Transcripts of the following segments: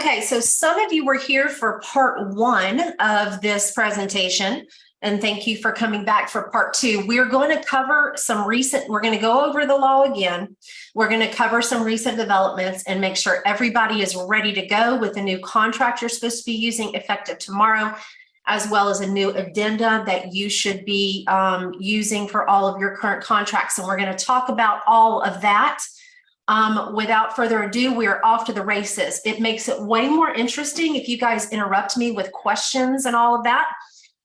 Okay, so some of you were here for part one of this presentation, and thank you for coming back for part two. We're going to cover we're going to go over the law again. We're going to cover some recent developments and make sure everybody is ready to go with the new contract you're supposed to be using effective tomorrow, as well as a new addenda that you should be using for all of your current contracts. And we're going to talk about all of that. Without further ado, we are off to the races. It makes it way more interesting if you guys interrupt me with questions and all of that.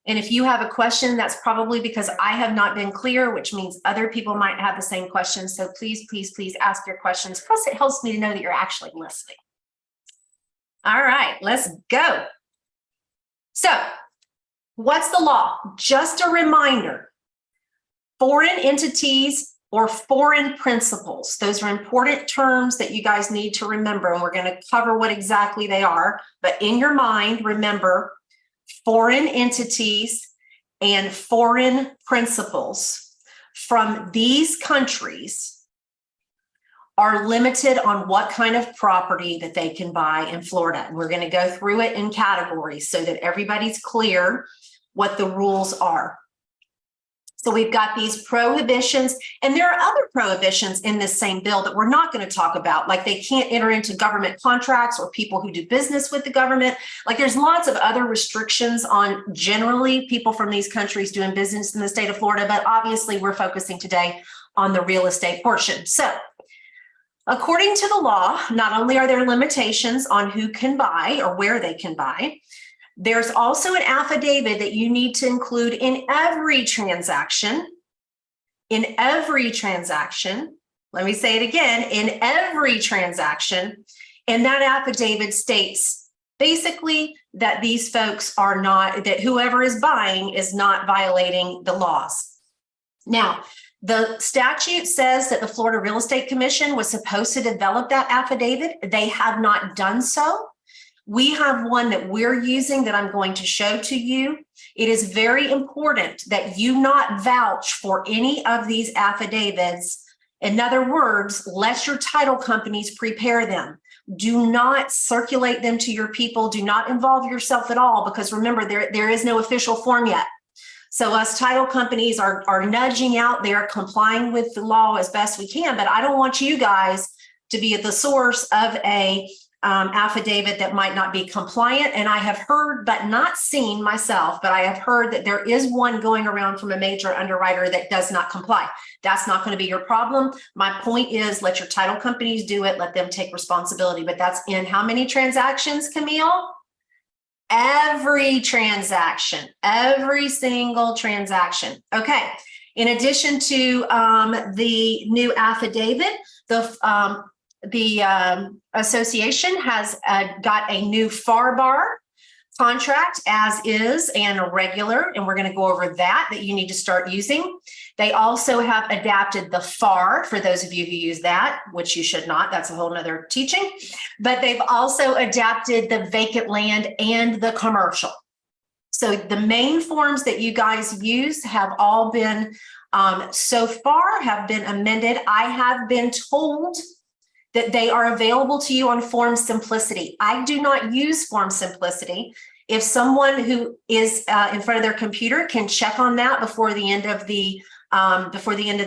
And if you have a question, that's probably because I have not been clear, which means other people might have the same questions. So please, please, please ask your questions. Plus, it helps me to know that you're actually listening. All right, let's go. So, what's the law? Just a reminder, foreign entities or foreign principles. Those are important terms that you guys need to remember, and we're going to cover what exactly they are. But in your mind, remember, foreign entities and foreign principles from these countries are limited on what kind of property that they can buy in Florida. And we're going to go through it in categories so that everybody's clear what the rules are. So we've got these prohibitions, and there are other prohibitions in this same bill that we're not going to talk about, like they can't enter into government contracts or people who do business with the government. Like there's lots of other restrictions on generally people from these countries doing business in the state of Florida, but obviously we're focusing today on the real estate portion. So according to the law, not only are there limitations on who can buy or where they can buy, there's also an affidavit that you need to include in every transaction. In every transaction, let me say it again, in every transaction. And that affidavit states basically that these folks are not, that whoever is buying is not violating the laws. Now, the statute says that the Florida Real Estate Commission was supposed to develop that affidavit. They have not done so. We have one that we're using that I'm going to show to you. It is very important that you not vouch for any of these affidavits. In other words, let your title companies prepare them. Do not circulate them to your people. Do not involve yourself at all, because remember, there is no official form yet. So us title companies are nudging out there, complying with the law as best we can, but I don't want you guys to be at the source of a affidavit that might not be compliant. And I have heard, but not seen myself, but I have heard that there is one going around from a major underwriter that does not comply. That's not going to be your problem. My point is, let your title companies do it. Let them take responsibility. But that's in how many transactions, Camille? Every transaction, every single transaction. Okay. In addition to the new affidavit, the association has got a new FAR contract as is and a regular, and we're going to go over that you need to start using. They also have adapted the FAR for those of you who use that, which you should not. That's a whole nother teaching. But they've also adapted the vacant land and the commercial. So the main forms that you guys use have all been, so far, have been amended. I have been told that they are available to you on Form Simplicity. I do not use Form Simplicity. If someone who is in front of their computer can check on that before the end of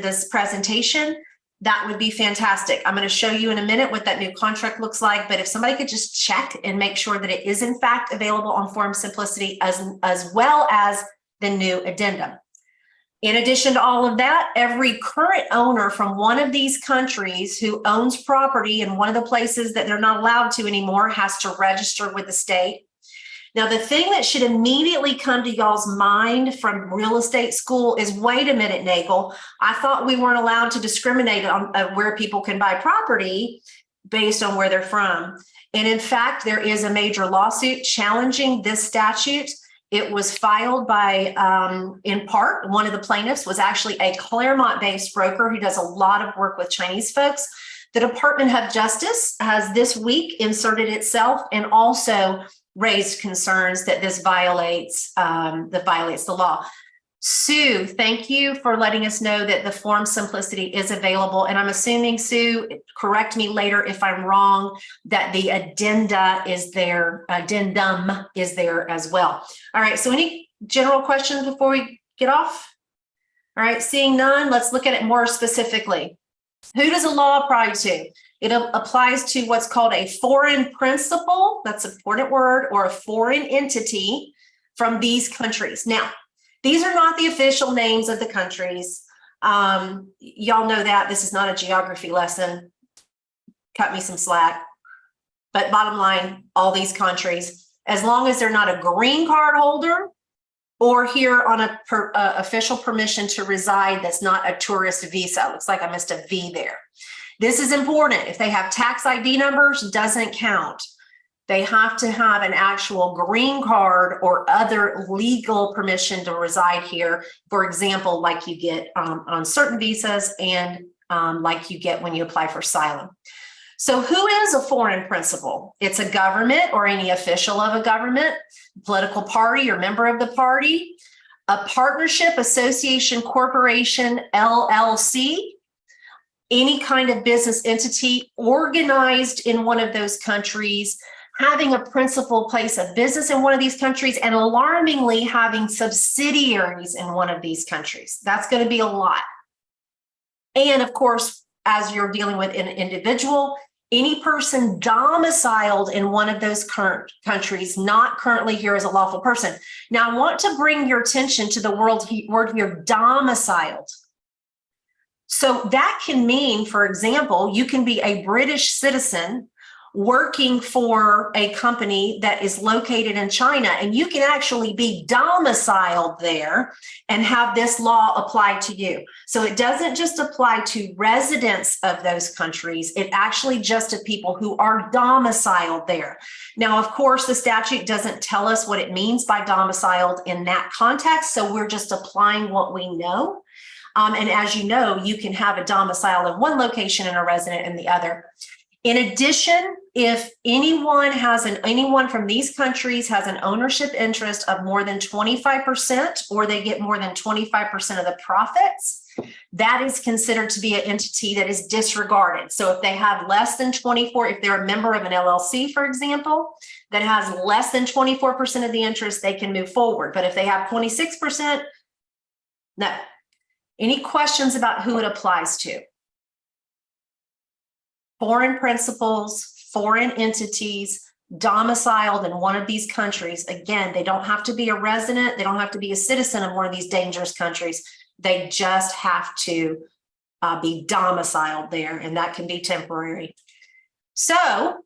this presentation, that would be fantastic. I'm going to show you in a minute what that new contract looks like, but if somebody could just check and make sure that it is in fact available on Form Simplicity as well as the new addendum. In addition to all of that, every current owner from one of these countries who owns property in one of the places that they're not allowed to anymore has to register with the state. Now, the thing that should immediately come to y'all's mind from real estate school is, wait a minute, Nagel, I thought we weren't allowed to discriminate on where people can buy property based on where they're from. And in fact, there is a major lawsuit challenging this statute. It was filed by, in part, one of the plaintiffs was actually a Claremont-based broker who does a lot of work with Chinese folks. The Department of Justice has this week inserted itself and also raised concerns that this violates the law. Sue, thank you for letting us know that the form Simplicity is available. And I'm assuming, Sue, correct me later if I'm wrong, that the addendum is there as well. All right, so any general questions before we get off? All right, seeing none, let's look at it more specifically. Who does the law apply to? It applies to what's called a foreign principal, that's an important word, or a foreign entity from these countries. Now, these are not the official names of the countries. Y'all know that this is not a geography lesson. Cut me some slack. But bottom line, all these countries, as long as they're not a green card holder or here on a official permission to reside that's not a tourist visa. Looks like I missed a V there. This is important. If they have tax ID numbers, doesn't count. They have to have an actual green card or other legal permission to reside here. For example, like you get on certain visas and like you get when you apply for asylum. So who is a foreign principal? It's a government or any official of a government, political party or member of the party, a partnership, association, corporation, LLC, any kind of business entity organized in one of those countries, having a principal place of business in one of these countries, and alarmingly having subsidiaries in one of these countries. That's going to be a lot. And of course, as you're dealing with an individual, any person domiciled in one of those current countries, not currently here as a lawful person. Now, I want to bring your attention to the word here, domiciled. So that can mean, for example, you can be a British citizen working for a company that is located in China, and you can actually be domiciled there and have this law apply to you. So it doesn't just apply to residents of those countries, it actually just to people who are domiciled there. Now, of course, the statute doesn't tell us what it means by domiciled in that context, so we're just applying what we know. And as you know, you can have a domicile in one location and a resident in the other. In addition, if anyone from these countries has an ownership interest of more than 25%, or they get more than 25% of the profits, that is considered to be an entity that is disregarded. So if they have less than 24, if they're a member of an LLC, for example, that has less than 24% of the interest, they can move forward. But if they have 26%, no. Any questions about who it applies to? Foreign principals, foreign entities, domiciled in one of these countries. Again, they don't have to be a resident. They don't have to be a citizen of one of these dangerous countries. They just have to be domiciled there, and that can be temporary. So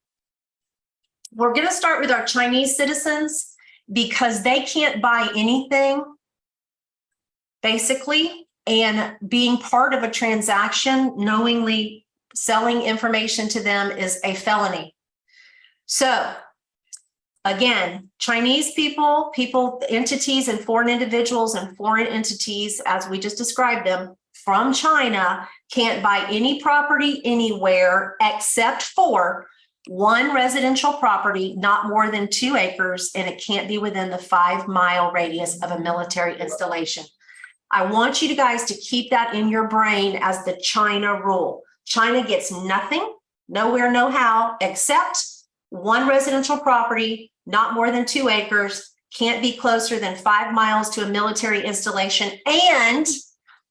we're going to start with our Chinese citizens because they can't buy anything, basically, and being part of a transaction, knowingly selling information to them is a felony. So again, Chinese people, entities and foreign individuals and foreign entities, as we just described them, from China can't buy any property anywhere except for one residential property, not more than 2 acres, and it can't be within the 5-mile radius of a military installation. I want you guys to keep that in your brain as the China rule. China gets nothing, nowhere, no how, except one residential property, not more than 2 acres, can't be closer than 5 miles to a military installation, and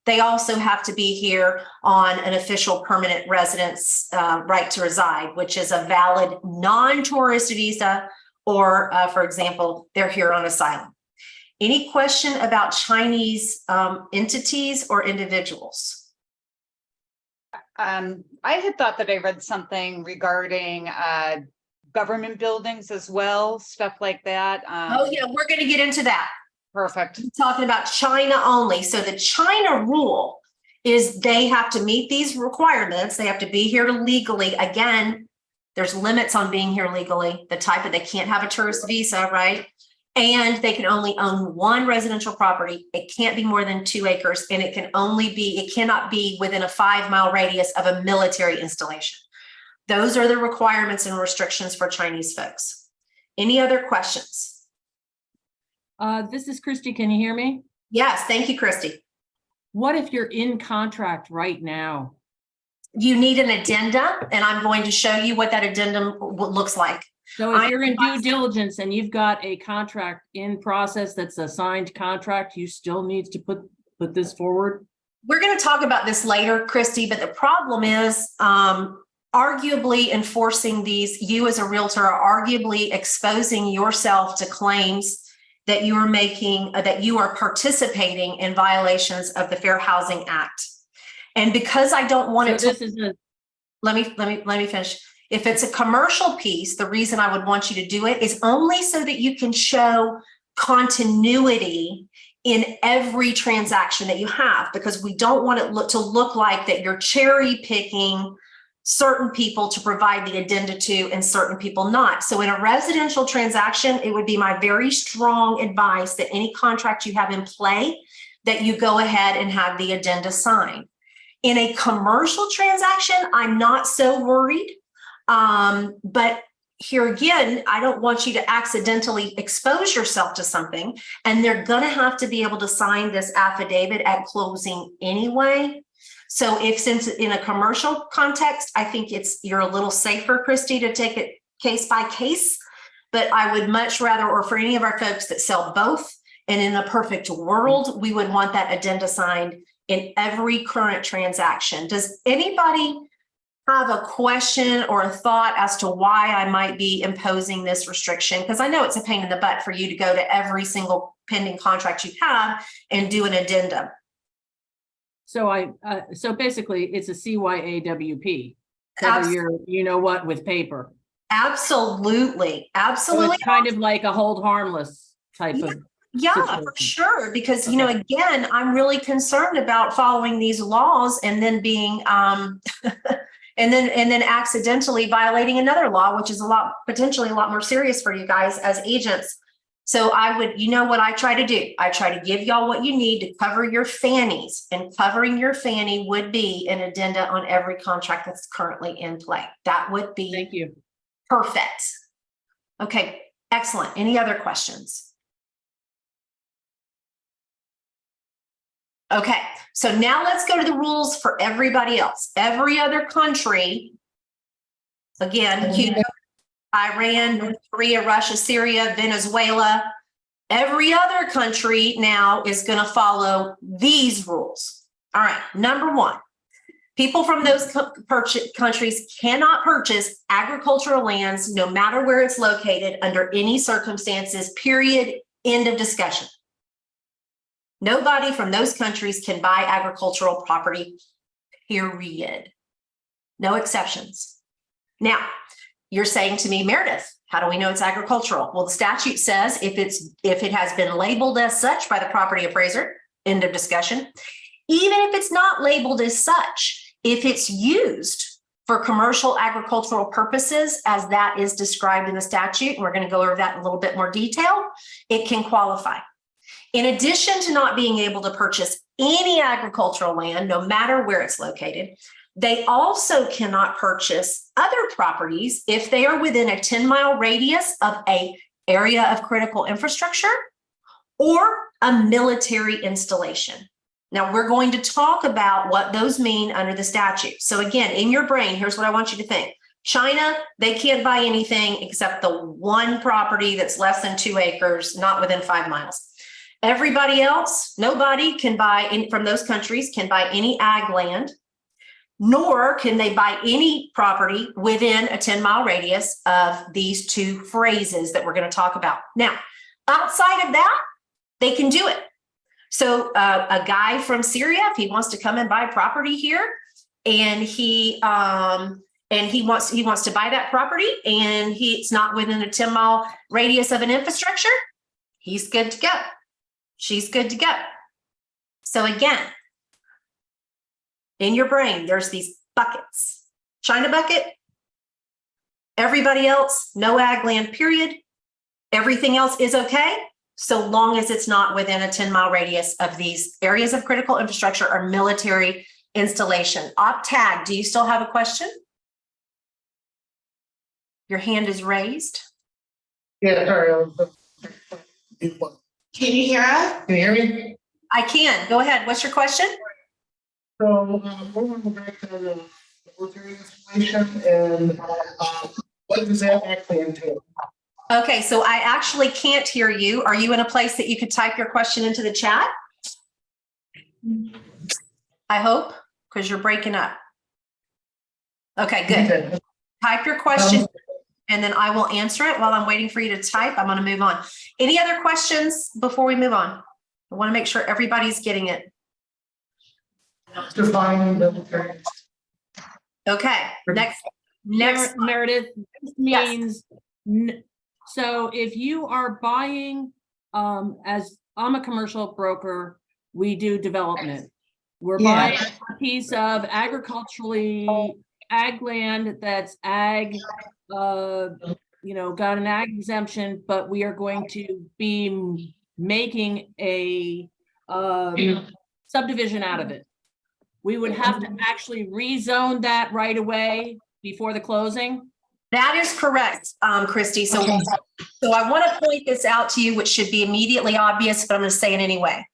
they also have to be here on an official permanent residence right to reside, which is a valid non-tourist visa, or for example, they're here on asylum. Any question about Chinese entities or individuals? I had thought that I read something regarding government buildings as well, stuff like that. Oh yeah, we're going to get into that. Perfect. I'm talking about China only. So the China rule is they have to meet these requirements. They have to be here legally. Again, there's limits on being here legally. The type of, they can't have a tourist visa, right? And they can only own one residential property. It can't be more than 2 acres, and it cannot be within a 5-mile radius of a military installation. Those are the requirements and restrictions for Chinese folks. Any other questions? This is Christy. Can you hear me? Yes, thank you, Christy. What if you're in contract right now? You need an addenda, and I'm going to show you what that addendum looks like. So if you're in due diligence and you've got a contract in process that's a signed contract, you still need to put this forward? We're going to talk about this later, Christy, but the problem is arguably enforcing these, you as a realtor are arguably exposing yourself to claims that you are making, that you are participating in violations of the Fair Housing Act. And because I don't want So it to, let me finish. If it's a commercial piece, the reason I would want you to do it is only so that you can show continuity in every transaction that you have, because we don't want it to look like that you're cherry picking certain people to provide the addenda to and certain people not. So in a residential transaction, it would be my very strong advice that any contract you have in play, that you go ahead and have the addenda signed. In a commercial transaction, I'm not so worried. But here again, I don't want you to accidentally expose yourself to something, and they're going to have to be able to sign this affidavit at closing anyway. So since in a commercial context, I think you're a little safer, Christy, to take it case by case, but I would much rather, or for any of our folks that sell both, and in a perfect world, we would want that addenda signed in every current transaction. Does anybody have a question or a thought as to why I might be imposing this restriction? Because I know it's a pain in the butt for you to go to every single pending contract you have and do an addendum. So so basically it's a CYAWP, whether you're, you know what, with paper. Absolutely. Absolutely. So it's kind of like a hold harmless type of. Yeah, situation. for sure. Because, you know, again, I'm really concerned about following these laws and then being, and then accidentally violating another law, which is potentially a lot more serious for you guys as agents. So I would, you know what I try to do? I try to give y'all what you need to cover your fannies, and covering your fanny would be an addenda on every contract that's currently in play. That would be Thank you. Perfect. Okay, excellent. Any other questions? Okay, so now let's go to the rules for everybody else. Every other country, again, Cuba, Iran, North Korea, Russia, Syria, Venezuela, every other country now is going to follow these rules. All right, number one, people from those countries cannot purchase agricultural lands, no matter where it's located, under any circumstances, period, end of discussion. Nobody from those countries can buy agricultural property, period. No exceptions. Now, you're saying to me, Meredith, how do we know it's agricultural? Well, the statute says if it has been labeled as such by the property appraiser, end of discussion. Even if it's not labeled as such, if it's used for commercial agricultural purposes, as that is described in the statute, and we're going to go over that in a little bit more detail, it can qualify. In addition to not being able to purchase any agricultural land, no matter where it's located, they also cannot purchase other properties if they are within a 10-mile radius of an area of critical infrastructure or a military installation. Now, we're going to talk about what those mean under the statute. So again, in your brain, here's what I want you to think. China, they can't buy anything except the one property that's less than 2 acres, not within 5 miles. Everybody else, nobody can buy from those countries can buy any ag land, nor can they buy any property within a 10-mile radius of these two phrases that we're going to talk about. Now, outside of that, they can do it. So a guy from Syria, if he wants to come and buy property here, and he wants to buy that property, and it's not within a 10-mile radius of an infrastructure, he's good to go. She's good to go. So again, in your brain, there's these buckets. China bucket, everybody else, no ag land, period. Everything else is okay, so long as it's not within a 10-mile radius of these areas of critical infrastructure or military installation. OpTag, do you still have a question? Your hand is raised. Yeah, sorry. Can you hear us? Can you hear me? I can. Go ahead. What's your question? So, moving back to the military installation and what does that actually entail? Okay, so I actually can't hear you. Are you in a place that you could type your question into the chat? I hope, because you're breaking up. Okay, good. Okay. Type your question and then I will answer it while I'm waiting for you to type. I'm going to move on. Any other questions before we move on? I want to make sure everybody's getting it. Define military. Okay, next. Meredith, this Yes. means, so if you are buying, as I'm a commercial broker, we do development. We're buying a piece of agriculturally ag land that's ag, got an ag exemption, but we are going to be making a subdivision out of it. We would have to actually rezone that right away before the closing. That is correct, Christy. So I want to point this out to you, which should be immediately obvious, but I'm going to say it anyway.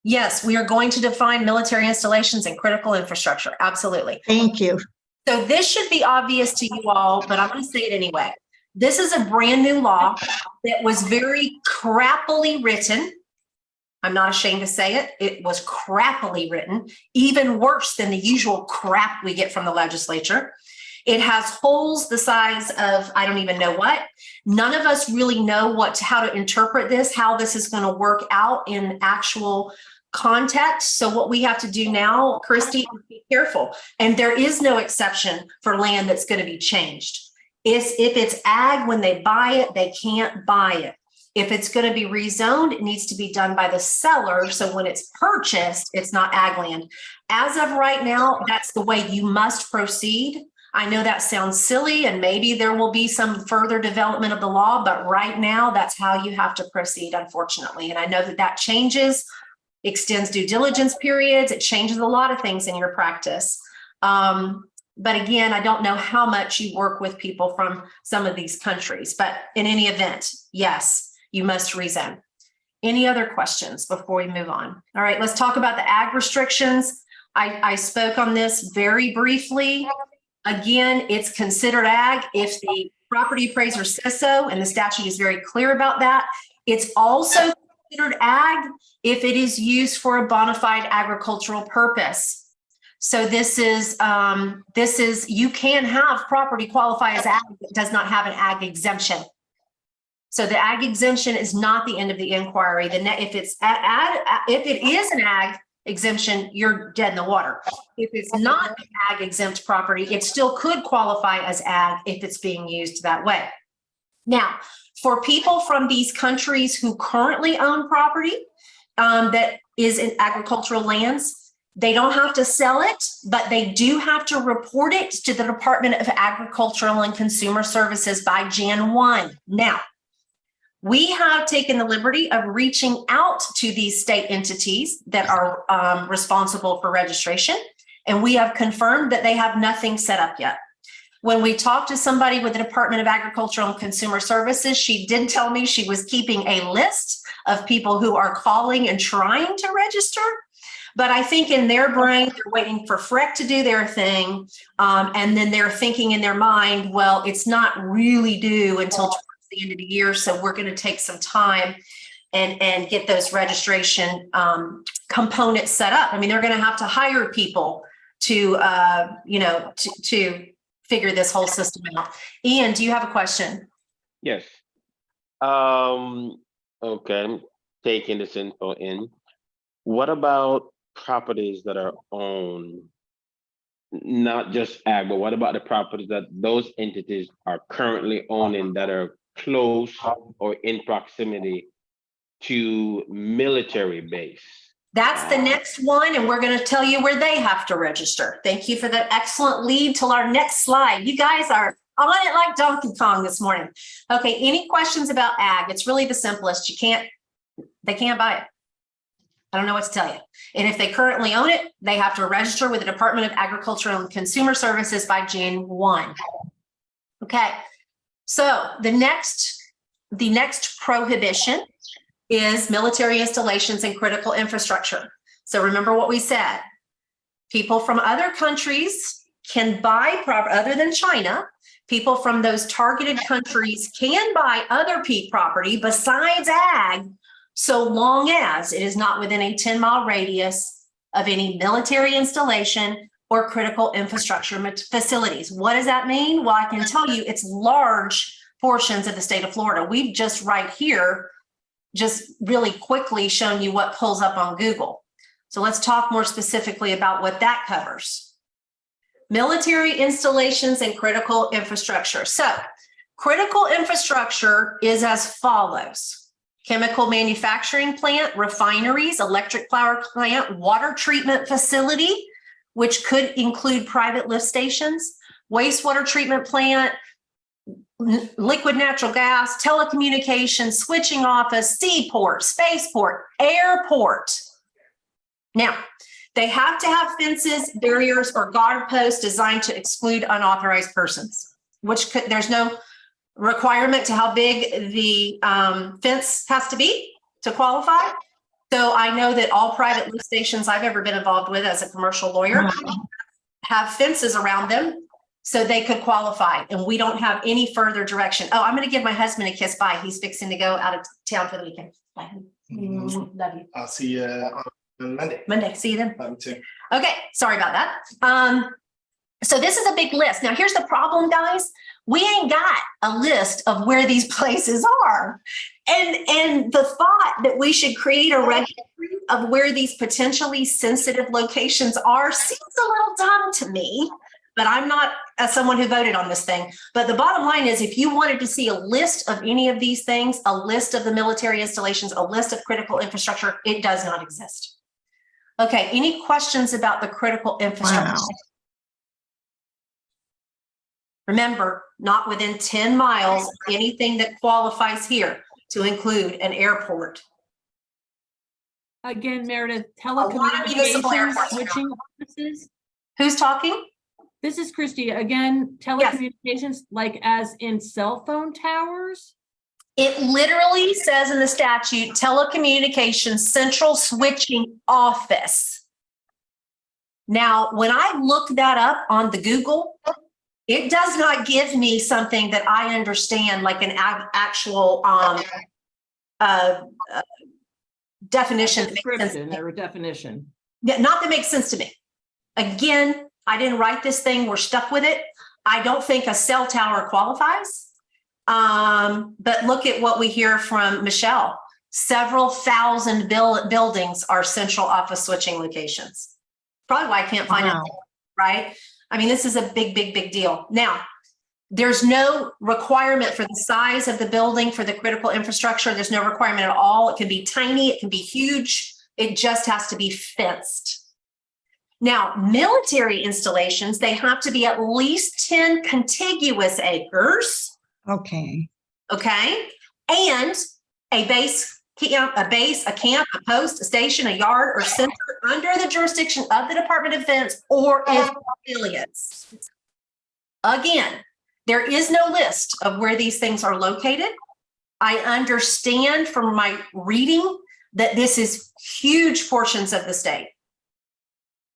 Yes, we are going to define military installations and critical infrastructure. Absolutely. Thank you. So this should be obvious to you all, but I'm going to say it anyway. This is a brand new law that was very crappily written. I'm not ashamed to say it. It was crappily written, even worse than the usual crap we get from the legislature. It has holes the size of, I don't even know what. None of us really know how to interpret this, how this is going to work out in actual context. So what we have to do now, Christy, is be careful. And there is no exception for land that's going to be changed. If it's ag, when they buy it, they can't buy it. If it's going to be rezoned, it needs to be done by the seller. So when it's purchased, it's not ag land. As of right now, that's the way you must proceed. I know that sounds silly and maybe there will be some further development of the law, but right now that's how you have to proceed, unfortunately. And I know that changes, extends due diligence periods. It changes a lot of things in your practice. But again, I don't know how much you work with people from some of these countries, but in any event, yes, you must rezone. Any other questions before we move on? All right, let's talk about the ag restrictions. I spoke on this very briefly. Again, it's considered ag if the property appraiser says so, and the statute is very clear about that. It's also considered ag if it is used for a bona fide agricultural purpose. So this is, you can have property qualify as ag that does not have an ag exemption. So the ag exemption is not the end of the inquiry. If it is an ag exemption, you're dead in the water. If it's not an ag exempt property, it still could qualify as ag if it's being used that way. Now, for people from these countries who currently own property that is in agricultural lands, they don't have to sell it, but they do have to report it to the Department of Agricultural and Consumer Services by Jan 1. Now, we have taken the liberty of reaching out to these state entities that are responsible for registration, and we have confirmed that they have nothing set up yet. When we talked to somebody with the Department of Agricultural and Consumer Services, she did tell me she was keeping a list of people who are calling and trying to register. But I think in their brain, they're waiting for FREC to do their thing. And then they're thinking in their mind, well, it's not really due until towards the end of the year. So we're going to take some time and get those registration components set up. I mean, they're going to have to hire people to figure this whole system out. Ian, do you have a question? Yes. Okay, I'm taking this info in. What about properties that are owned, not just ag, but what about the properties that those entities are currently owning that are close or in proximity to military base? That's the next one, and we're going to tell you where they have to register. Thank you for that excellent lead till our next slide. You guys are on it like Donkey Kong this morning. Okay, any questions about ag? It's really the simplest. They can't buy it. I don't know what to tell you. And if they currently own it, they have to register with the Department of Agriculture and Consumer Services by Jan 1. Okay, so the next prohibition is military installations and critical infrastructure. So remember what we said. People from other countries can buy property other than China. People from those targeted countries can buy other peak property besides ag, so long as it is not within a 10-mile radius of any military installation or critical infrastructure facilities. What does that mean? Well, I can tell you it's large portions of the state of Florida. We've just right here, just really quickly shown you what pulls up on Google. So let's talk more specifically about what that covers. Military installations and critical infrastructure. So critical infrastructure is as follows: chemical manufacturing plant, refineries, electric power plant, water treatment facility, which could include private lift stations, wastewater treatment plant, liquid natural gas, telecommunications, switching office, seaport, spaceport, airport. Now, they have to have fences, barriers, or guard posts designed to exclude unauthorized persons, which could, there's no requirement to how big the fence has to be to qualify. So I know that all private lift stations I've ever been involved with as a commercial lawyer have fences around them so they could qualify, and we don't have any further direction. Oh, I'm going to give my husband a kiss. Bye. He's fixing to go out of town for the weekend. Bye. Love you. I'll see you on Monday. Monday. See you then. Love you too. Okay, sorry about that. So this is a big list. Now here's the problem, guys. We ain't got a list of where these places are. And the thought that we should create a registry of where these potentially sensitive locations are seems a little dumb to me, but I'm not someone who voted on this thing. But the bottom line is, if you wanted to see a list of any of these things, a list of the military installations, a list of critical infrastructure, it does not exist. Okay, any questions about the critical infrastructure? Wow. Remember, not within 10 miles of anything that qualifies here to include an airport. Again, Meredith, lot of municipal telecommunications, airports are switching offices. Who's talking? This is Christy. Again, telecommunications, like as in cell phone towers? It literally says in the statute, telecommunications central switching office. Now, when I look that up on the Google, it does not give me something that I understand, like an actual definition. that makes sense to Description me. or definition. Yeah, not that makes sense to me. Again, I didn't write this thing. We're stuck with it. I don't think a cell tower qualifies. But look at what we hear from Michelle. Several thousand buildings are central office switching locations. Probably why I can't find it, right? I mean, this is a big, big, big deal. Now, there's no requirement for the size of the building for the critical infrastructure. There's no requirement at all. It can be tiny, it can be huge. It just has to be fenced. Now, military installations, they have to be at least 10 contiguous acres. Okay. Okay, and a base, a camp, a post, a station, a yard, or center under the jurisdiction of the Department of Defense or its affiliates. Again, there is no list of where these things are located. I understand from my reading that this is huge portions of the state.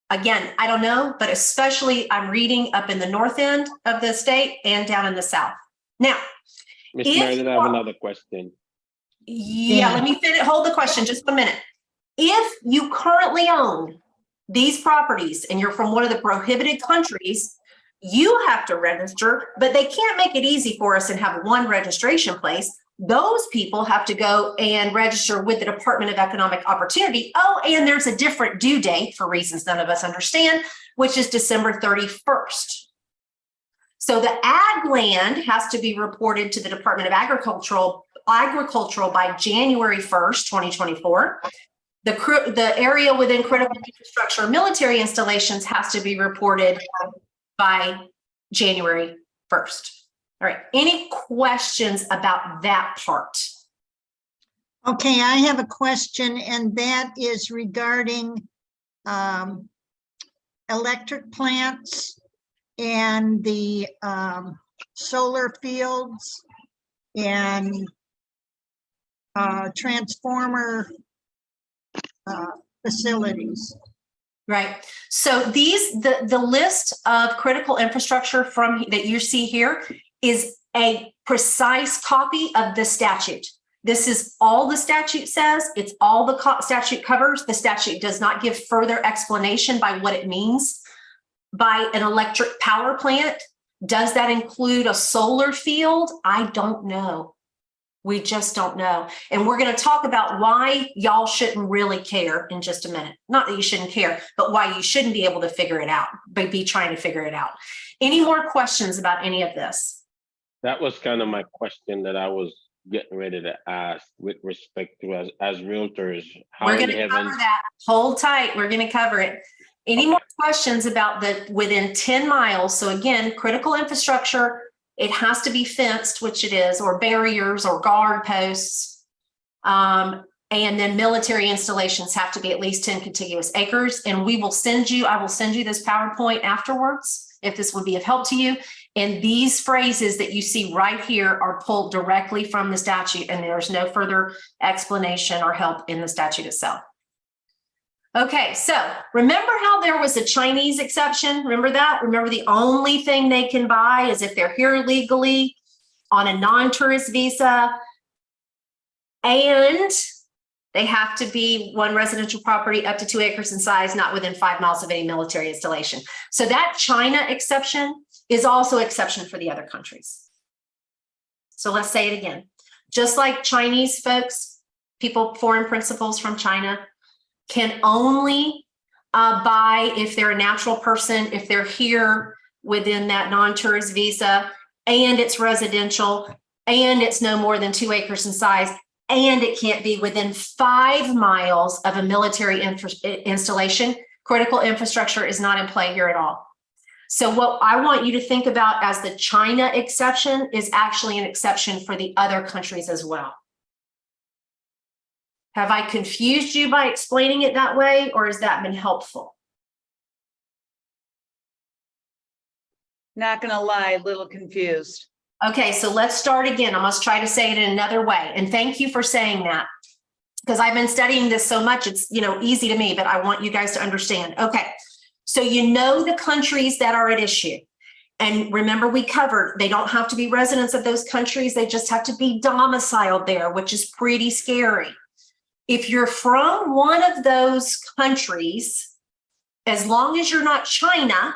Again, I don't know, but especially I'm reading up in the north end of the state and down in the south. Now, Ms. if Meredith, I have another question. yeah, let me finish. Hold the question just a minute. If you currently own these properties and you're from one of the prohibited countries, you have to register, but they can't make it easy for us and have one registration place. Those people have to go and register with the Department of Economic Opportunity. Oh, and there's a different due date for reasons none of us understand, which is December 31st. So the ag land has to be reported to the Department of Agricultural by January 1st, 2024. The area within critical infrastructure military installations has to be reported by January 1st. All right, any questions about that part? Okay, I have a question, and that is regarding electric plants and the solar fields and transformer facilities. Right. So the list of critical infrastructure that you see here is a precise copy of the statute. This is all the statute says. It's all the statute covers. The statute does not give further explanation by what it means by an electric power plant. Does that include a solar field? I don't know. We just don't know. And we're going to talk about why y'all shouldn't really care in just a minute. Not that you shouldn't care, but why you shouldn't be able to figure it out, but be trying to figure it out. Any more questions about any of this? That was kind of my question that I was getting ready to ask with respect to as realtors. How We're in going to heaven- cover that. Hold tight. We're going to cover it. Any more questions about the within 10 miles? So again, critical infrastructure, it has to be fenced, which it is, or barriers or guard posts. And then military installations have to be at least 10 contiguous acres. And I will send you this PowerPoint afterwards, if this would be of help to you. And these phrases that you see right here are pulled directly from the statute, and there's no further explanation or help in the statute itself. Okay, so remember how there was a Chinese exception? Remember that? Remember the only thing they can buy is if they're here legally on a non-tourist visa, and they have to be one residential property up to 2 acres in size, not within 5 miles of any military installation. So that China exception is also exception for the other countries. So let's say it again. Just like Chinese folks, foreign principals from China, can only buy if they're a natural person, if they're here within that non-tourist visa, and it's residential, and it's no more than 2 acres in size, and it can't be within 5 miles of a military installation. Critical infrastructure is not in play here at all. So what I want you to think about as the China exception is actually an exception for the other countries as well. Have I confused you by explaining it that way, or has that been helpful? Not gonna lie, a little confused. Okay, so let's start again. I must try to say it in another way. And thank you for saying that, because I've been studying this so much, it's easy to me, but I want you guys to understand. Okay, so you know the countries that are at issue. And remember, we covered, they don't have to be residents of those countries. They just have to be domiciled there, which is pretty scary. If you're from one of those countries, as long as you're not China,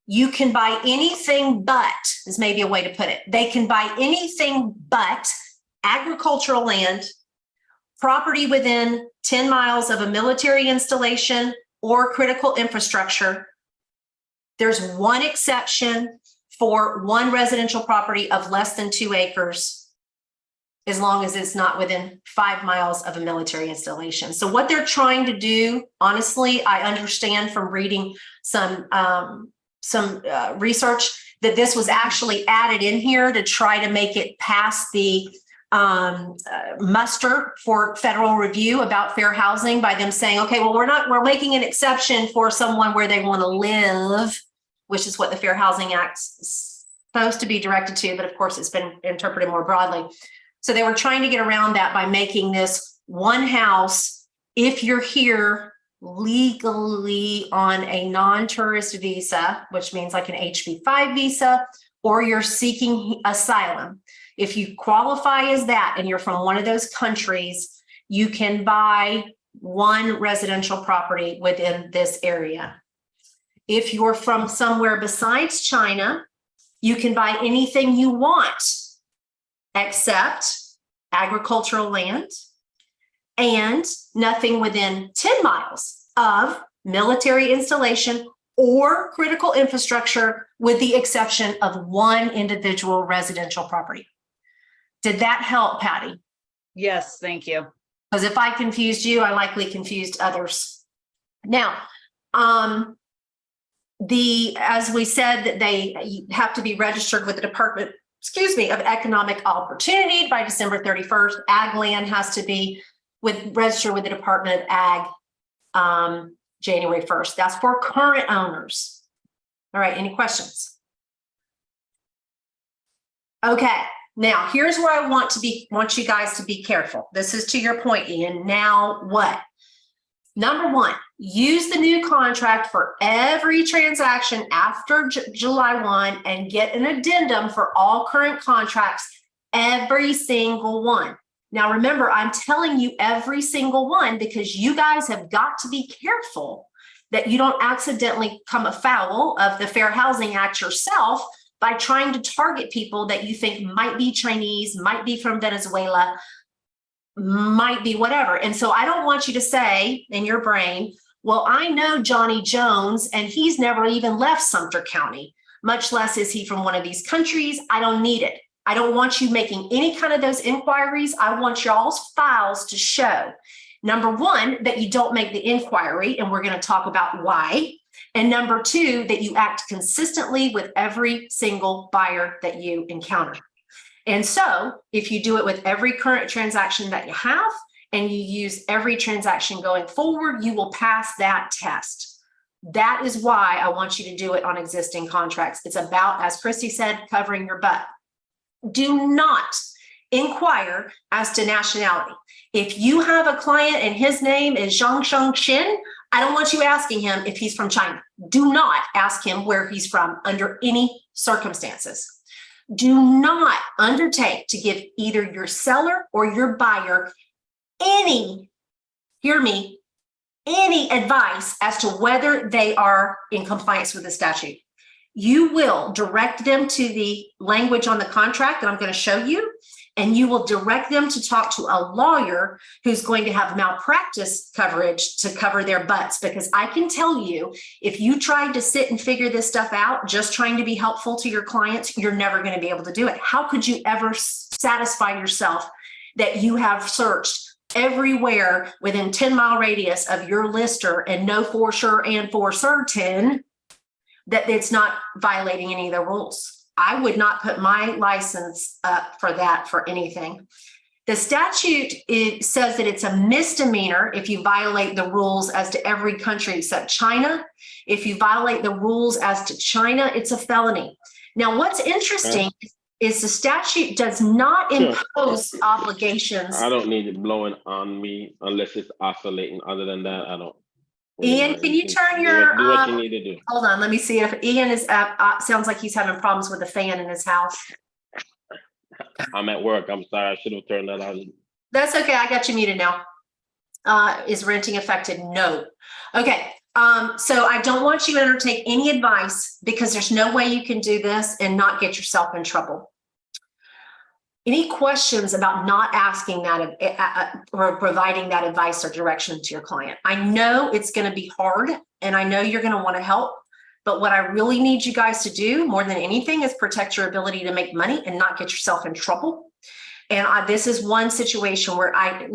you can buy anything but, is maybe a way to put it. They can buy anything but agricultural land, property within 10 miles of a military installation or critical infrastructure. There's one exception for one residential property of less than 2 acres, as long as it's not within 5 miles of a military installation. So what they're trying to do, honestly, I understand from reading some research that this was actually added in here to try to make it past the muster for federal review about fair housing by them saying, okay, well, we're making an exception for someone where they want to live, which is what the Fair Housing Act is supposed to be directed to, but of course it's been interpreted more broadly. So they were trying to get around that by making this one house, if you're here legally on a non-tourist visa, which means like an HB5 visa, or you're seeking asylum. If you qualify as that and you're from one of those countries, you can buy one residential property within this area. If you're from somewhere besides China, you can buy anything you want except agricultural land and nothing within 10 miles of military installation or critical infrastructure, with the exception of one individual residential property. Did that help, Patty? Yes, thank you. Because if I confused you, I likely confused others. Now, as we said, that they have to be registered with the Department, of Economic Opportunity by December 31st. Ag land has to be registered with the Department of Ag January 1st. That's for current owners. All right, any questions? Okay, Now, here's where I want you guys to be careful. This is to your point, Ian. Now what? Number one, use the new contract for every transaction after July 1 and get an addendum for all current contracts, every single one. Now, remember, I'm telling you every single one because you guys have got to be careful that you don't accidentally come afoul of the Fair Housing Act yourself by trying to target people that you think might be Chinese, might be from Venezuela, might be whatever. And so I don't want you to say in your brain, well, I know Johnny Jones and he's never even left Sumter County, much less is he from one of these countries. I don't need it. I don't want you making any kind of those inquiries. I want y'all's files to show, number one, that you don't make the inquiry, and we're going to talk about why. And number two, that you act consistently with every single buyer that you encounter. And so if you do it with every current transaction that you have, and you use every transaction going forward, you will pass that test. That is why I want you to do it on existing contracts. It's about, as Christy said, covering your butt. Do not inquire as to nationality. If you have a client and his name is Zhang Shen, I don't want you asking him if he's from China. Do not ask him where he's from under any circumstances. Do not undertake to give either your seller or your buyer any, hear me, any advice as to whether they are in compliance with the statute. You will direct them to the language on the contract that I'm going to show you, and you will direct them to talk to a lawyer who's going to have malpractice coverage to cover their butts. Because I can tell you, if you tried to sit and figure this stuff out, just trying to be helpful to your clients, you're never going to be able to do it. How could you ever satisfy yourself that you have searched everywhere within 10-mile radius of your lister and know for sure and for certain that it's not violating any of the rules? I would not put my license up for that for anything. The statute, it says that it's a misdemeanor if you violate the rules as to every country except China. If you violate the rules as to China, it's a felony. Now, what's interesting is the statute does not impose obligations. I don't need it blowing on me unless it's oscillating. Other than that, I don't. Ian, can you turn your, do what you need to do. hold on, let me see if Ian is, sounds like he's having problems with the fan in his house. I'm at work. I'm sorry. I should have turned that on. That's okay. I got you muted now. Is renting affected? No. Okay. So I don't want you to undertake any advice because there's no way you can do this and not get yourself in trouble. Any questions about not asking that or providing that advice or direction to your client? I know it's going to be hard and I know you're going to want to help, but what I really need you guys to do more than anything is protect your ability to make money and not get yourself in trouble. And this is one situation where I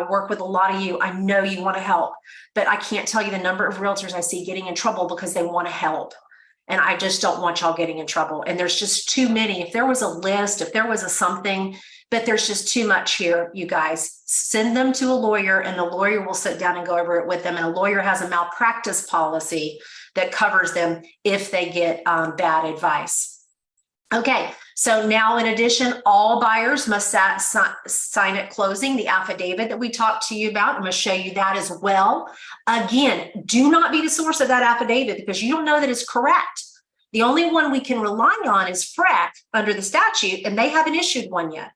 work with a lot of you. I know you want to help, but I can't tell you the number of realtors I see getting in trouble because they want to help. And I just don't want y'all getting in trouble. And there's just too many. If there was a list, if there was a something, but there's just too much here, you guys. Send them to a lawyer and the lawyer will sit down and go over it with them. And a lawyer has a malpractice policy that covers them if they get bad advice. Okay, so now in addition, all buyers must sign at closing the affidavit that we talked to you about. I'm going to show you that as well. Again, do not be the source of that affidavit because you don't know that it's correct. The only one we can rely on is FREC under the statute, and they haven't issued one yet.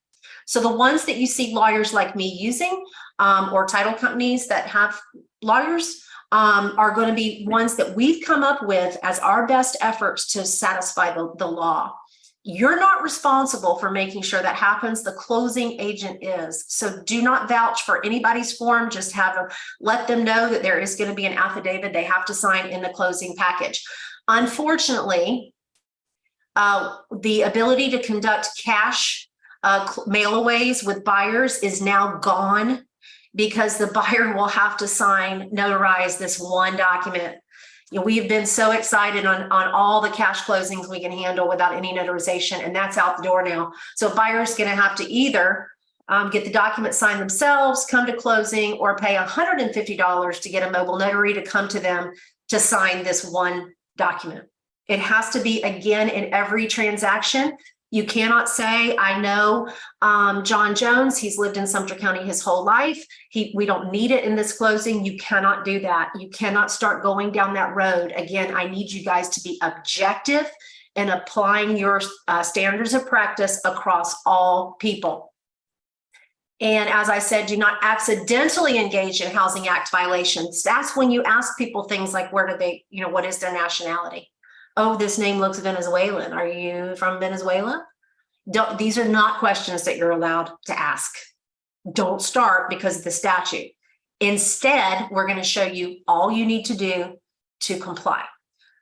So the ones that you see lawyers like me using or title companies that have lawyers are going to be ones that we've come up with as our best efforts to satisfy the law. You're not responsible for making sure that happens. The closing agent is. So do not vouch for anybody's form. Just let them know that there is going to be an affidavit they have to sign in the closing package. Unfortunately, the ability to conduct cash mail-aways with buyers is now gone because the buyer will have to notarize this one document. You know, we've been so excited on all the cash closings we can handle without any notarization, and that's out the door now. So buyers going to have to either get the document signed themselves, come to closing, or pay $150 to get a mobile notary to come to them to sign this one document. It has to be, again, in every transaction. You cannot say, I know John Jones, he's lived in Sumter County his whole life. We don't need it in this closing. You cannot do that. You cannot start going down that road. Again, I need you guys to be objective in applying your standards of practice across all people. And as I said, do not accidentally engage in Housing Act violations. That's when you ask people things like, where do they, what is their nationality? Oh, this name looks Venezuelan. Are you from Venezuela? These are not questions that you're allowed to ask. Don't start because of the statute. Instead, we're going to show you all you need to do to comply.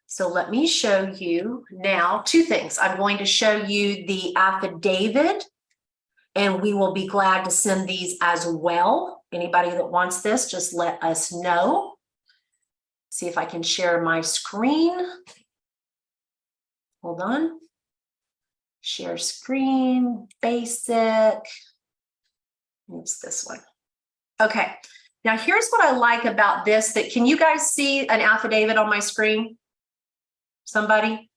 So let me show you now two things. I'm going to show you the affidavit, and we will be glad to send these as well. Anybody that wants this, just let us know. See if I can share my screen. Hold on. Share screen, basic. It's this one. Okay. Now here's what I like about this. Can you guys see an affidavit on my screen? Somebody?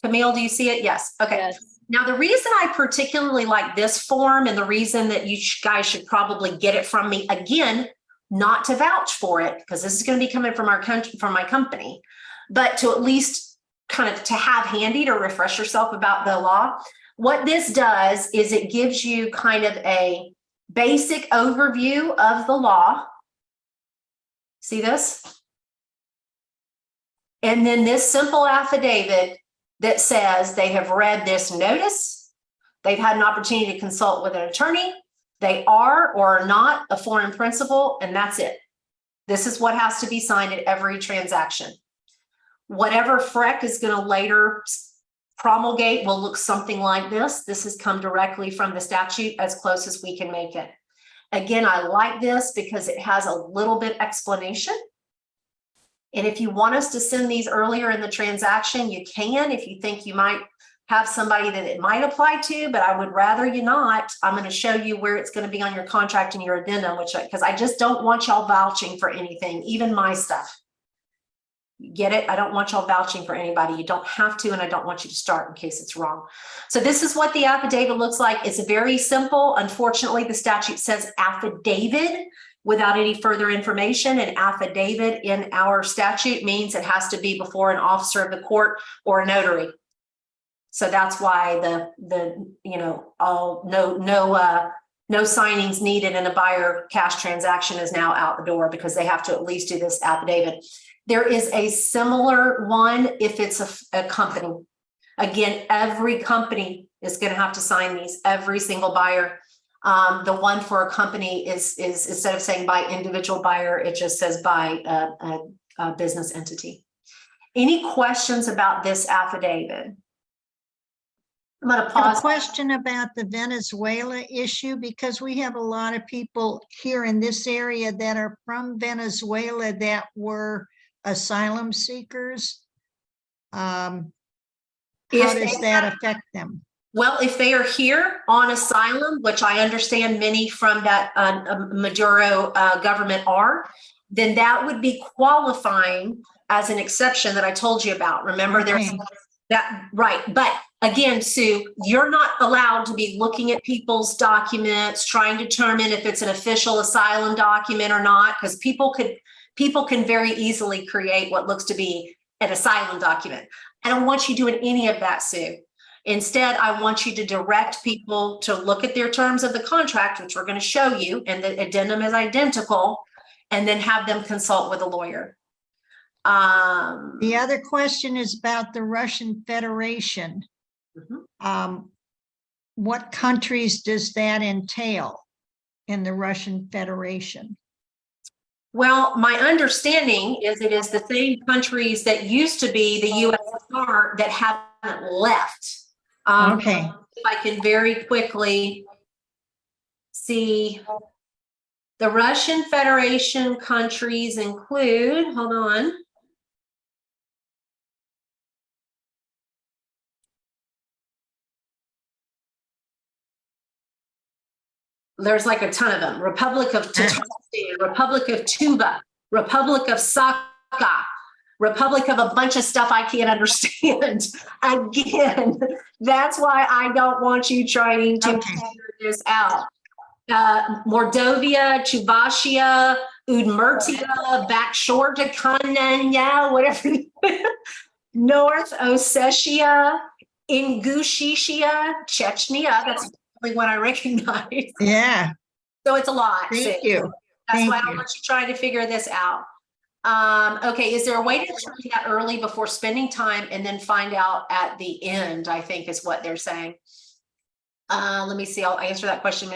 Camille, do you see it? Yes. Okay. Yes. Now the reason I particularly like this form, and the reason that you guys should probably get it from me, again, not to vouch for it, because this is going to be coming from our country, from my company, but to at least kind of to have handy to refresh yourself about the law. What this does is it gives you kind of a basic overview of the law. See this? And then this simple affidavit that says they have read this notice, they've had an opportunity to consult with an attorney, they are or are not a foreign principal, and that's it. This is what has to be signed at every transaction. Whatever FREC is going to later promulgate will look something like this. This has come directly from the statute as close as we can make it. Again, I like this because it has a little bit explanation. And if you want us to send these earlier in the transaction, you can. If you think you might have somebody that it might apply to, but I would rather you not. I'm going to show you where it's going to be on your contract and your addendum, because I just don't want y'all vouching for anything, even my stuff. Get it? I don't want y'all vouching for anybody. You don't have to, and I don't want you to start in case it's wrong. So this is what the affidavit looks like. It's very simple. Unfortunately, the statute says affidavit without any further information, and affidavit in our statute means it has to be before an officer of the court or a notary. So that's why no signings needed in a buyer cash transaction is now out the door, because they have to at least do this affidavit. There is a similar one if it's a company. Again, every company is going to have to sign these, every single buyer. The one for a company is instead of saying by individual buyer, it just says by a business entity. Any questions about this affidavit? I'm going to I have pause. a question about the Venezuela issue, because we have a lot of people here in this area that are from Venezuela that were asylum seekers. How does that affect them? Well, if they are here on asylum, which I understand many from that Maduro government are, then that would be qualifying as an exception that I told you about. Remember, there's that, right? But again, Sue, you're not allowed to be looking at people's documents, trying to determine if it's an official asylum document or not, because people can very easily create what looks to be an asylum document. I don't want you doing any of that, Sue. Instead, I want you to direct people to look at their terms of the contract, which we're going to show you, and the addendum is identical, and then have them consult with a lawyer. The other question is about the Russian Federation. What countries does that entail in the Russian Federation? Well, my understanding is it is the same countries that used to be the USSR that haven't left. Okay. If I can very quickly see, the Russian Federation countries include, hold on. There's like a ton of them. Republic of Tatarstan, Republic of Tuva, Republic of Sakha, republic of a bunch of stuff I can't understand. Again, that's why I don't want you trying to Okay. figure this out. Mordovia, Chuvashia, Udmurtia, Backshore-Kanya, whatever. North Ossetia, Ingushetia, Chechnya. That's the only one I recognize. Yeah, So it's a lot. thank see. you. That's Thank why I you. want you trying to figure this out. Okay, is there a way to determine that early before spending time and then find out at the end, I think is what they're saying. Let me see, I'll answer that question.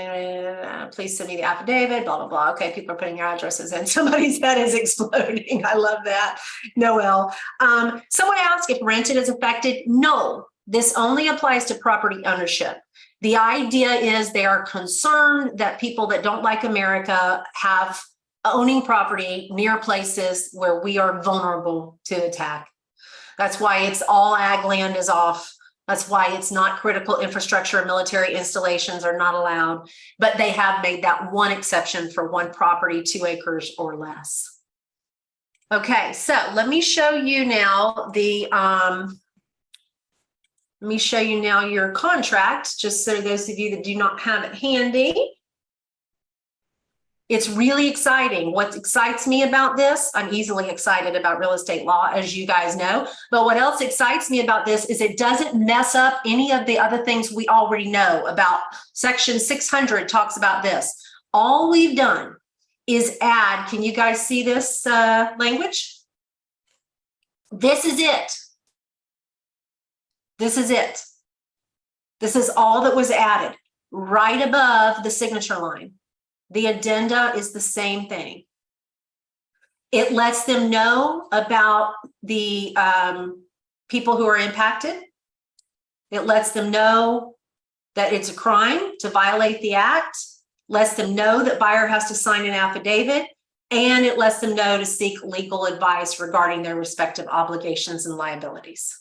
Please send me the affidavit, blah, blah, blah. Okay, people are putting your addresses in. Somebody's head is exploding. I love that. Noel. Someone asked if rented is affected. No, this only applies to property ownership. The idea is they are concerned that people that don't like America have owning property near places where we are vulnerable to attack. That's why it's all ag land is off. That's why it's not critical infrastructure and military installations are not allowed, but they have made that one exception for one property, 2 acres or less. Okay, so let me show you now your contract, just so those of you that do not have it handy. It's really exciting. What excites me about this, I'm easily excited about real estate law, as you guys know, but what else excites me about this is it doesn't mess up any of the other things we already know about. Section 600 talks about this. All we've done is add, can you guys see this language? This is it. This is it. This is all that was added right above the signature line. The addenda is the same thing. It lets them know about the people who are impacted. It lets them know that it's a crime to violate the act, lets them know that buyer has to sign an affidavit, and it lets them know to seek legal advice regarding their respective obligations and liabilities.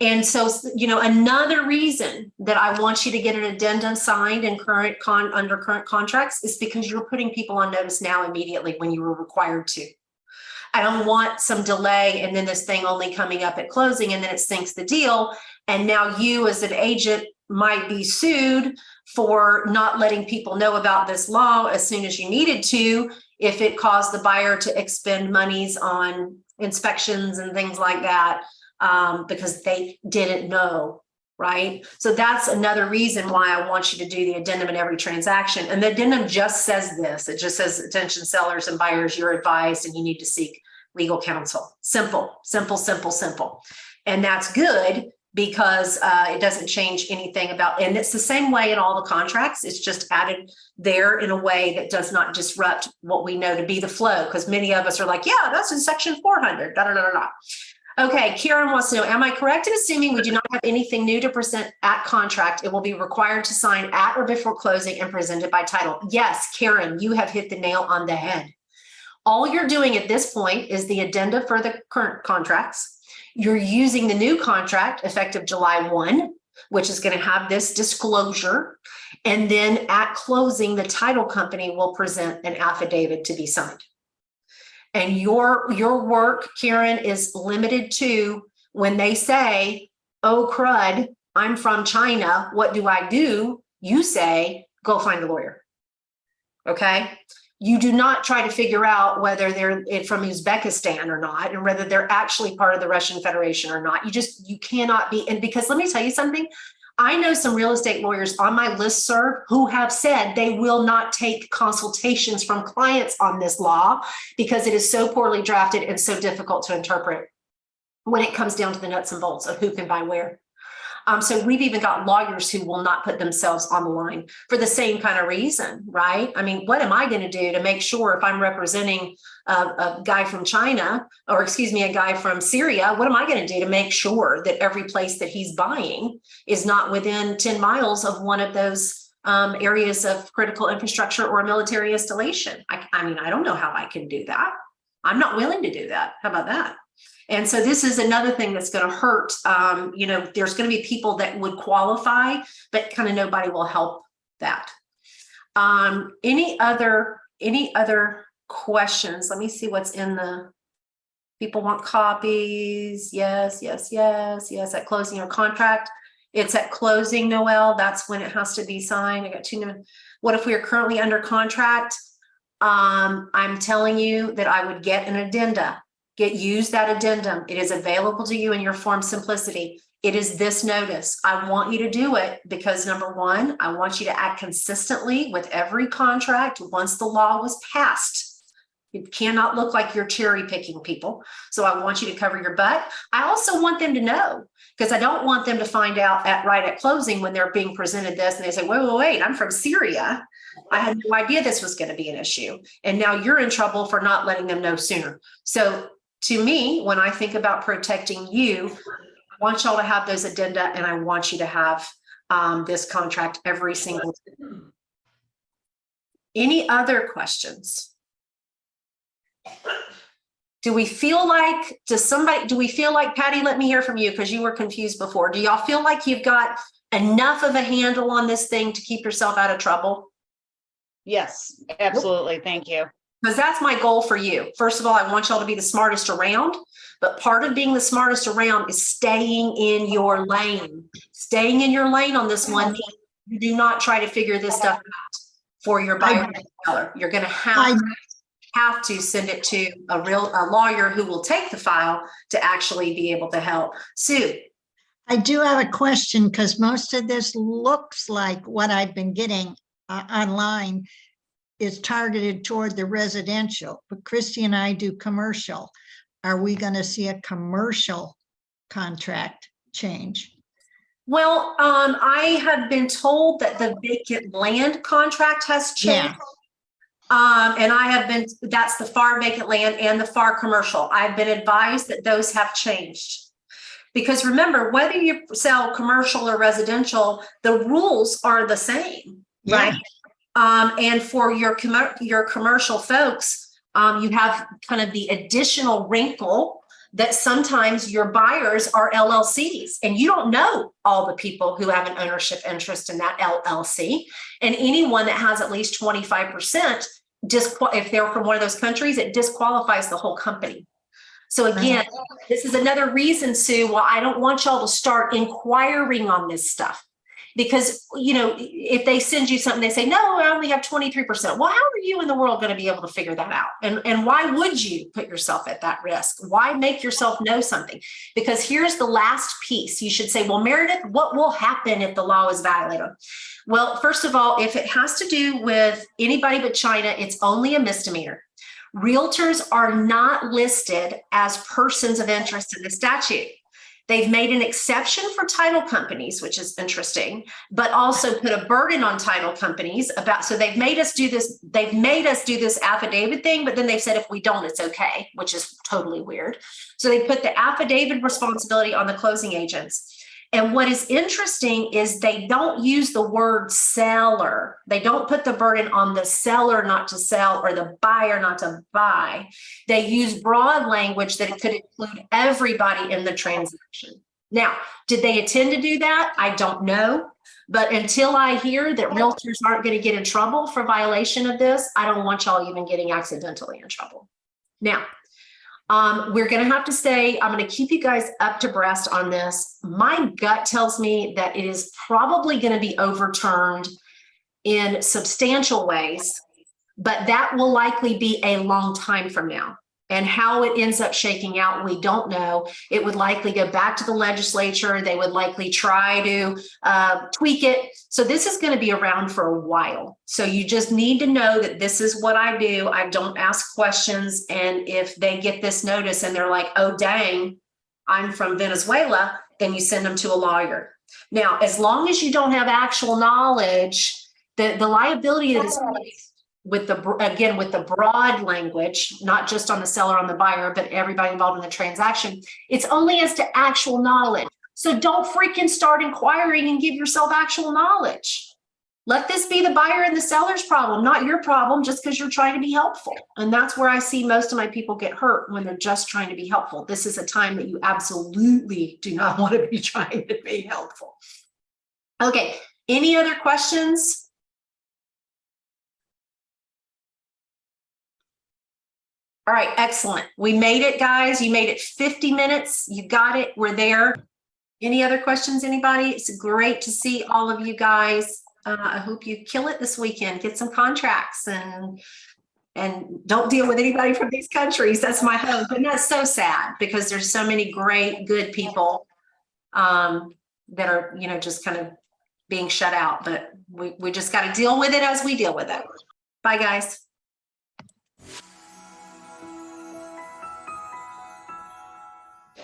And so, you know, another reason that I want you to get an addendum signed and under current contracts is because you're putting people on notice now immediately when you were required to. I don't want some delay and then this thing only coming up at closing and then it sinks the deal. And now you as an agent might be sued for not letting people know about this law as soon as you needed to, if it caused the buyer to expend monies on inspections and things like that. Because they didn't know, right? So that's another reason why I want you to do the addendum in every transaction. And the addendum just says this. It just says, attention sellers and buyers, you're advised and you need to seek legal counsel. Simple, simple, simple, simple. And that's good because it doesn't change anything about, and it's the same way in all the contracts. It's just added there in a way that does not disrupt what we know to be the flow. Because many of us are like, yeah, that's in section 400, da, da, da, da, da. Okay, Karen wants to know, am I correct in assuming we do not have anything new to present at contract? It will be required to sign at or before closing and presented by title. Yes, Karen, you have hit the nail on the head. All you're doing at this point is the addenda for the current contracts. You're using the new contract effective July 1, which is going to have this disclosure. And then at closing, the title company will present an affidavit to be signed. And your work, Karen, is limited to when they say, oh, crud, I'm from China. What do I do? You say, go find a lawyer. Okay. You do not try to figure out whether they're from Uzbekistan or not, and whether they're actually part of the Russian Federation or not. You cannot be. And because let me tell you something. I know some real estate lawyers on my listserv who have said they will not take consultations from clients on this law because it is so poorly drafted and so difficult to interpret when it comes down to the nuts and bolts of who can buy where. So we've even got lawyers who will not put themselves on the line for the same kind of reason, right? I mean, what am I going to do to make sure if I'm representing a guy from China, or excuse me, a guy from Syria, what am I going to do to make sure that every place that he's buying is not within 10 miles of one of those areas of critical infrastructure or military installation? I mean, I don't know how I can do that. I'm not willing to do that. How about that? And so this is another thing that's going to hurt. You know, there's going to be people that would qualify, but kind of nobody will help that. Any other questions? Let me see what's in People want copies. Yes, yes, yes, yes. At closing your contract. It's at closing, Noel. That's when it has to be signed. I got 2 minutes. What if we are currently under contract? I'm telling you that I would get an addenda. Use that addendum. It is available to you in your form simplicity. It is this notice. I want you to do it because number one, I want you to act consistently with every contract once the law was passed. It cannot look like you're cherry picking people. So I want you to cover your butt. I also want them to know, because I don't want them to find out right at closing when they're being presented this and they say, wait, I'm from Syria. I had no idea this was going to be an issue. And now you're in trouble for not letting them know sooner. So to me, when I think about protecting you, I want y'all to have those addenda and I want you to have this contract every single time. Any other questions? Do we feel like, Patty, let me hear from you because you were confused before. Do y'all feel like you've got enough of a handle on this thing to keep yourself out of trouble? Yes, absolutely. Thank you. Because that's my goal for you. First of all, I want y'all to be the smartest around, but part of being the smartest around is staying in your lane. Staying in your lane on this one. You do not try to figure this stuff out for your buyer or seller. You're going to have to send it to a lawyer who will take the file to actually be able to help. Sue. I do have a question because most of this looks like what I've been getting online is targeted toward the residential, but Christy and I do commercial. Are we going to see a commercial contract change? Well, I have been told that the vacant land contract has changed. And that's the FAR vacant land and the FAR commercial. I've been advised that those have changed. Because remember, whether you sell commercial or residential, the rules are the same, right? And for your commercial folks, you have kind of the additional wrinkle that sometimes your buyers are LLCs and you don't know all the people who have an ownership interest in that LLC. And anyone that has at least 25%, if they're from one of those countries, it disqualifies the whole company. So again, this is another reason, Sue, why I don't want y'all to start inquiring on this stuff. Because, you know, if they send you something, they say, no, I only have 23%. Well, how are you in the world going to be able to figure that out? And why would you put yourself at that risk? Why make yourself know something? Because here's the last piece. You should say, well, Meredith, what will happen if the law is violated? Well, first of all, if it has to do with anybody but China, it's only a misdemeanor. Realtors are not listed as persons of interest in the statute. They've made an exception for title companies, which is interesting, but also put a burden on title companies so they've made us do this affidavit thing, but then they've said if we don't, it's okay, which is totally weird. So they put the affidavit responsibility on the closing agents. And what is interesting is they don't use the word seller. They don't put the burden on the seller not to sell or the buyer not to buy. They use broad language that it could include everybody in the transaction. Now, did they intend to do that? I don't know. But until I hear that realtors aren't going to get in trouble for violation of this, I don't want y'all even getting accidentally in trouble. Now, we're going to have to say, I'm going to keep you guys up to breast on this. My gut tells me that it is probably going to be overturned in substantial ways, but that will likely be a long time from now. And how it ends up shaking out, we don't know. It would likely go back to the legislature. They would likely try to tweak it. So this is going to be around for a while. So you just need to know that this is what I do. I don't ask questions. And if they get this notice and they're like, oh, dang, I'm from Venezuela, then you send them to a lawyer. Now, as long as you don't have actual knowledge, the liability that is with the broad language, not just on the seller, on the buyer, but everybody involved in the transaction, it's only as to actual knowledge. So don't freaking start inquiring and give yourself actual knowledge. Let this be the buyer and the seller's problem, not your problem, just because you're trying to be helpful. And that's where I see most of my people get hurt, when they're just trying to be helpful. This is a time that you absolutely do not want to be trying to be helpful. Okay, any other questions? All right, excellent. We made it, guys. You made it 50 minutes. You got it. We're there. Any other questions, anybody? It's great to see all of you guys. I hope you kill it this weekend, get some contracts and don't deal with anybody from these countries. That's my hope. And that's so sad because there's so many great, good people that are, you know, just kind of being shut out, but we just got to deal with it as we deal with it. Bye, guys.